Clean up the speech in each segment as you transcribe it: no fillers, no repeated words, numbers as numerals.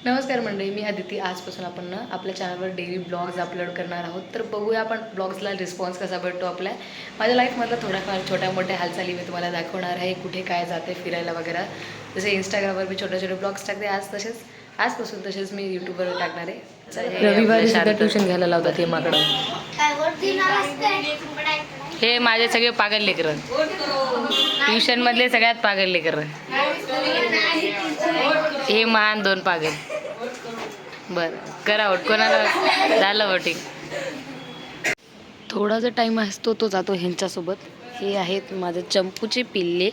नमस्कार मंडळी, मी अदिती. आजपासून आपण आपल्या चॅनलवर डेली ब्लॉग्स अपलोड करणार आहोत. तर बघूया आपण ब्लॉग्सला रिस्पॉन्स कसा भेटतो आपल्या. माझ्या लाईफमधला थोड्याफार छोट्या मोठ्या हालचाली मी तुम्हाला दाखवणार आहे, कुठे काय जाते फिरायला वगैरे. जसे इंस्टाग्रामवर मी छोटे छोटे ब्लॉग्स टाकते आजपासून तसेच मी यूट्यूबवर टाकणार आहे. रविवारी सुद्धा ट्युशन घ्यायला लावतात हे माकडं. हे माझे सगळे पागल लेकरं, ट्युशनमधले सगळ्यात पागल लेकरं. हे महान दोन पागल. बरं करा वोट, कोणाला झालं वोटिंग. थोडा जो टाईम असतो तो जातो ह्यांच्यासोबत. हे आहेत माझे चंपूचे पिल्ले,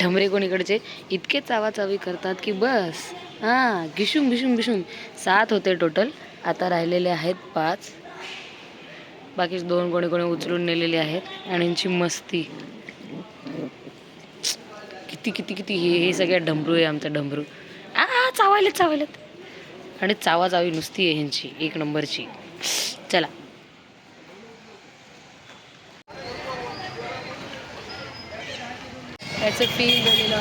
ढमरे कोणीकडचे. इतके चावाचावी करतात की बस. हां, गिशुम गिशुम गिशुम. 7 होते टोटल, आता राहिलेले आहेत 5. बाकी 2 कोणी कोणी उचलून नेलेले आहेत. आणि यांची मस्ती किती किती किती. हे सगळ्या ढमरू आहे आमचा ढमरू. चावायलेत आणि चावाचावी नुसती आहे ह्यांची, 1 नंबरची. चला याचं फील झालेलं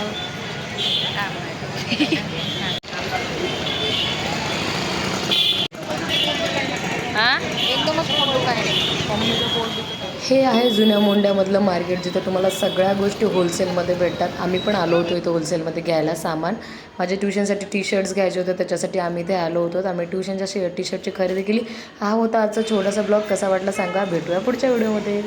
हां एकदमच हे आहे जुन्या मोंड्यामधलं मार्केट, जिथे तुम्हाला सगळ्या गोष्टी होलसेलमध्ये भेटतात. आम्ही पण आलो होतो इथं होलसेलमध्ये घ्यायला सामान. माझे ट्युशनसाठी टी-शर्ट्स घ्यायचे होते, त्याच्यासाठी आम्ही इथे आलो होतो. आम्ही ट्युशनच्या टी-शर्टची खरेदी केली. हा होता आजचा छोटासा ब्लॉग. कसा वाटला सांगा. भेटूया पुढच्या व्हिडिओमध्ये.